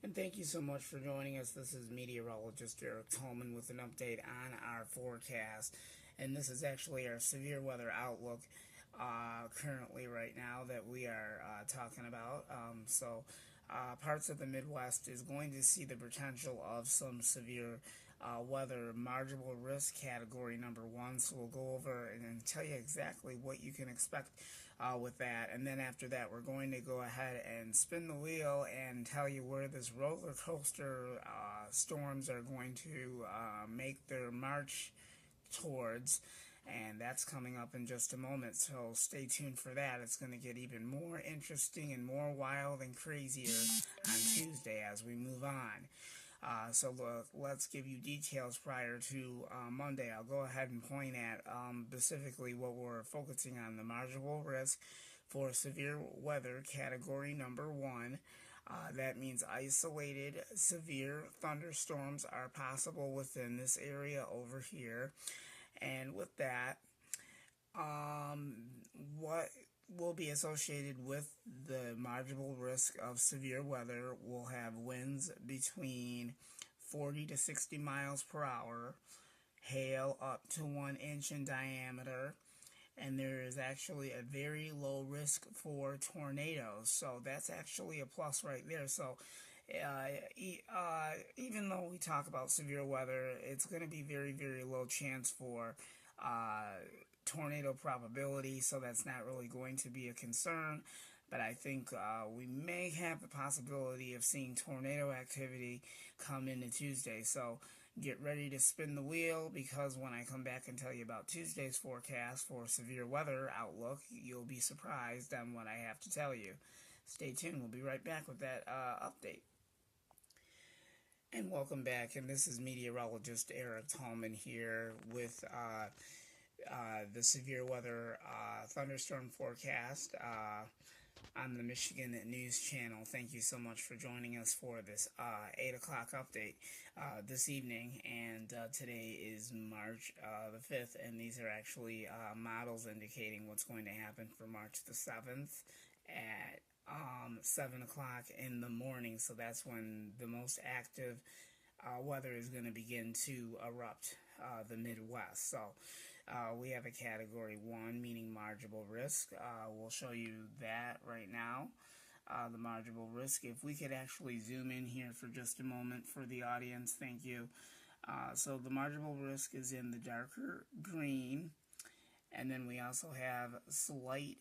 And thank you so much for joining us. This is meteorologist Eric Tolman with an update on our forecast. And this is actually our severe weather outlook currently right now that we are talking about. Parts of the Midwest is going to see the potential of some severe weather, marginal risk category number one. So we'll go over and tell you exactly what you can expect with that. And then after that, we're going to go ahead and spin the wheel and tell you where this roller coaster storms are going to make their march towards. And that's coming up in just a moment, so stay tuned for that. It's going to get even more interesting and more wild and crazier on Tuesday as we move on. Let's give you details prior to Monday. I'll go ahead and point at specifically what we're focusing on, the marginal risk for severe weather category number one. That means isolated severe thunderstorms are possible within this area over here. And with that, what will be associated with the marginal risk of severe weather will have winds between 40 to 60 miles per hour, hail up to 1 inch in diameter, and there is actually a very low risk for tornadoes. So that's actually a plus right there. So even though we talk about severe weather, it's going to be very, very low chance for tornado probability, so that's not really going to be a concern. But I think we may have the possibility of seeing tornado activity come into Tuesday. So get ready to spin the wheel, because when I come back and tell you about Tuesday's forecast for severe weather outlook, you'll be surprised on what I have to tell you. Stay tuned. We'll be right back with that update. And welcome back. And this is meteorologist Eric Tolman here with the severe weather thunderstorm forecast on the Michigan News Channel. Thank you so much for joining us for this 8 o'clock update this evening. And today is March the 5th, and these are actually models indicating what's going to happen for March the 7th at 7 o'clock in the morning. So that's when the most active weather is going to begin to erupt the Midwest. So we have a category 1, meaning marginal risk. We'll show you that right now. The marginal risk. If we could actually zoom in here for just a moment for the audience, thank you. So the marginal risk is in the darker green, and then we also have slight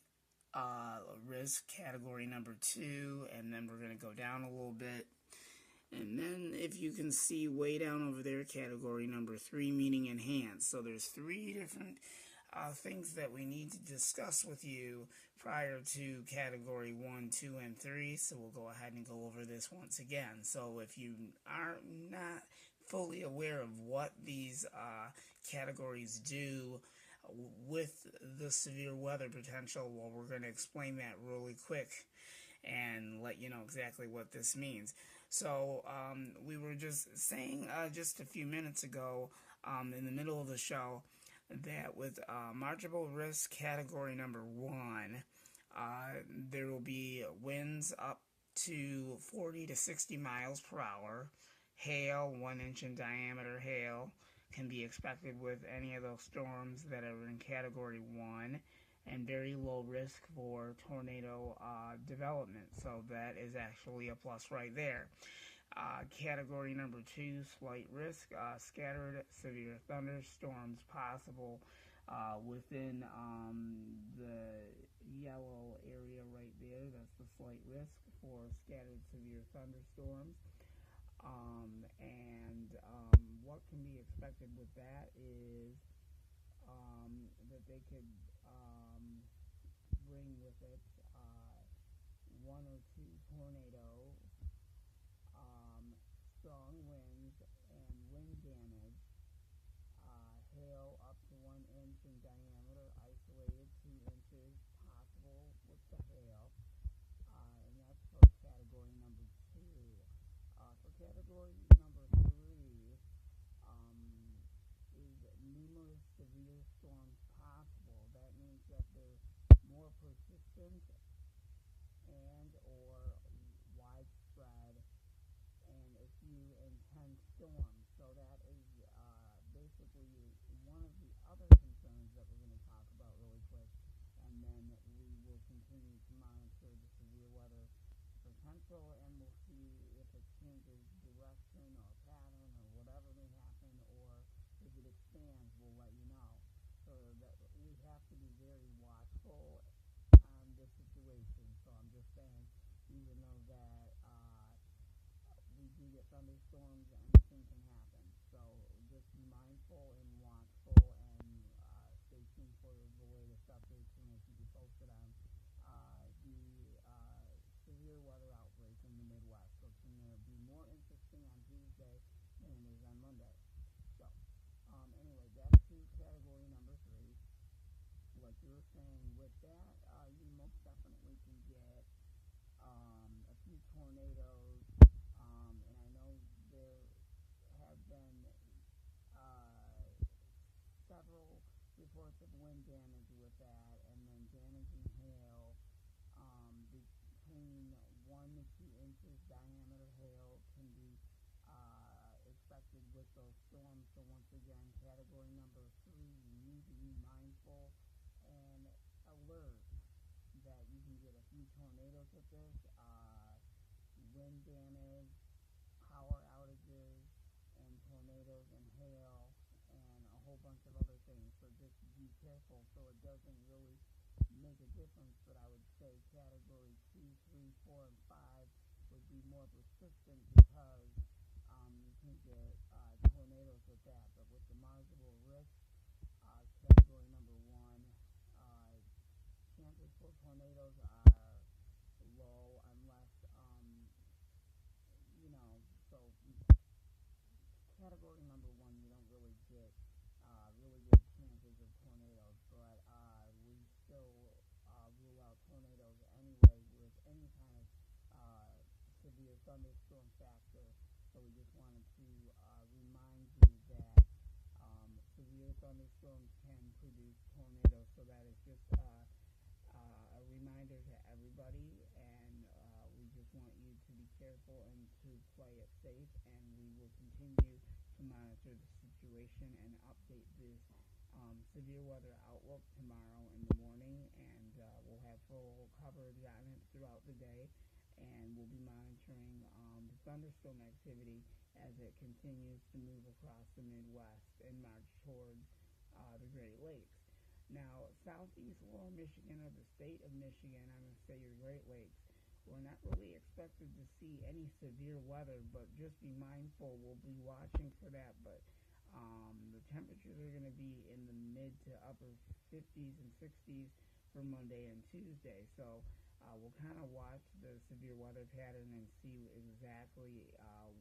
risk category number 2, and then we're going to go down a little bit. And then if you can see way down over there, category number 3, meaning enhanced. So there's 3 different things that we need to discuss with you prior to category 1, 2, and 3. So we'll go ahead and go over this once again. So if you are not fully aware of what these categories do with the severe weather potential, well, we're going to explain that really quick and let you know exactly what this means. So we were just saying just a few minutes ago in the middle of the show that with marginal risk category number 1, there will be winds up to 40 to 60 miles per hour, hail, 1 inch in diameter hail can be expected with any of those storms that are in category 1, and very low risk for tornado development. So that is actually a plus right there. Category number 2, slight risk, scattered severe thunderstorms possible within the yellow area right there. That's the slight risk for scattered severe thunderstorms. What can be expected with that is that they could bring with it 1 or 2 tornadoes, strong winds and wind damage, hail up to 1 inch in diameter, isolated 2 inches possible with the hail, and that's for category number 2. For category number 3, is numerous severe storms possible. That means that they're more persistent and or widespread storm. So that is basically one of the other concerns that we're going to talk about really quick, and then we will continue to monitor the severe weather potential, and we'll see if it changes direction or pattern or whatever may happen, or if it expands, we'll let you know. So that we have to be very watchful on this situation. So I'm just saying, even though that we do get thunderstorms, anything can happen. So just be mindful and watchful, and stay tuned for the latest updates, and we'll keep you posted on the severe weather outbreak in the Midwest. So it's going to be more interesting on Tuesday than it is on Monday. So anyway, back to category number 3. Like you were saying, with that, you most definitely can get a few tornadoes, and I know there have been uh, several reports of wind damage with that, and then damaging hail. Between 1 to 2 inches diameter hail can be expected with those storms. So once again, category number 3, you need to be mindful and alert that you can get a few tornadoes with this, wind damage, power outages, and tornadoes and hail, and a whole bunch of other things. So just be careful. So it doesn't really make a difference, but I would say category 2, 3, 4, and 5 would be more persistent, because you can get tornadoes with that. But with the marginal risk, category number 1, uh, chances for tornadoes are low, unless you know. So category number 1, you don't really get really good chances of tornadoes, but we still rule out tornadoes anyway with any kind of severe thunderstorm factor. So we just wanted to remind you that severe thunderstorms can produce tornadoes. So that is just a reminder to everybody, and we just want you to be careful and to play it safe. And we will continue to monitor the situation and update this severe weather outlook tomorrow in the morning, and we'll have full coverage on it throughout the day. And we'll be monitoring the thunderstorm activity as it continues to move across the Midwest and march towards the Great Lakes. Now, southeast lower Michigan, or the state of Michigan, I'm going to say your Great Lakes, we're not really expected to see any severe weather, but just be mindful. We'll be watching for that, but the temperatures are going to be in the mid to upper 50s and 60s for Monday and Tuesday. So we'll kind of watch the severe weather pattern and see exactly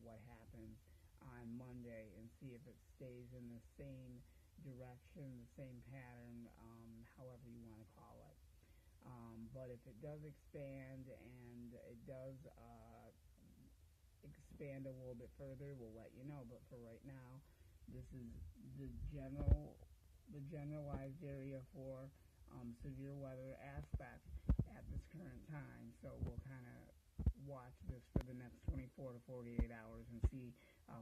what happens on Monday, and see if it stays in the same direction, the same pattern, however you want to call it. But if it does expand, and it does expand a little bit further, we'll let you know. But for right now, this is the generalized area for severe weather aspect at this current time. So we'll kind of watch this for the next 24 to 48 hours and see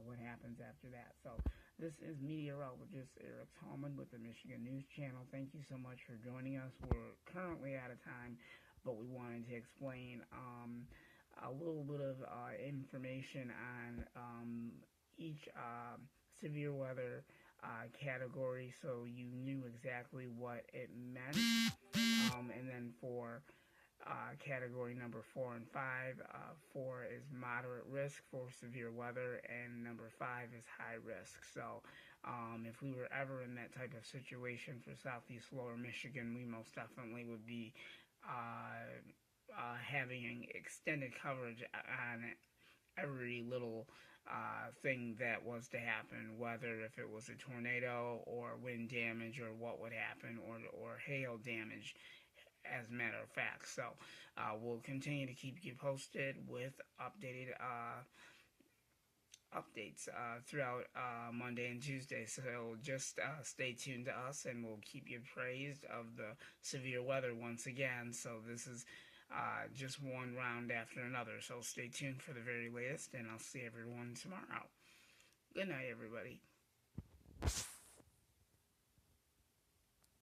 what happens after that. So this is meteorologist Eric Tallman with the Michigan News Channel. Thank you so much for joining us. We're currently out of time, but we wanted to explain a little bit of information on each severe weather category, so you knew exactly what it meant. And then for category number 4 and 5, 4 is moderate risk for severe weather, and number 5 is high risk. So if we were ever in that type of situation for southeast lower Michigan, we most definitely would be having extended coverage on every little thing that was to happen, whether if it was a tornado or wind damage, or what would happen, or hail damage, as a matter of fact. So we'll continue to keep you posted with updated updates throughout Monday and Tuesday. So just stay tuned to us, and we'll keep you appraised of the severe weather once again. So this is just one round after another. So stay tuned for the very latest, and I'll see everyone tomorrow. Good night, everybody.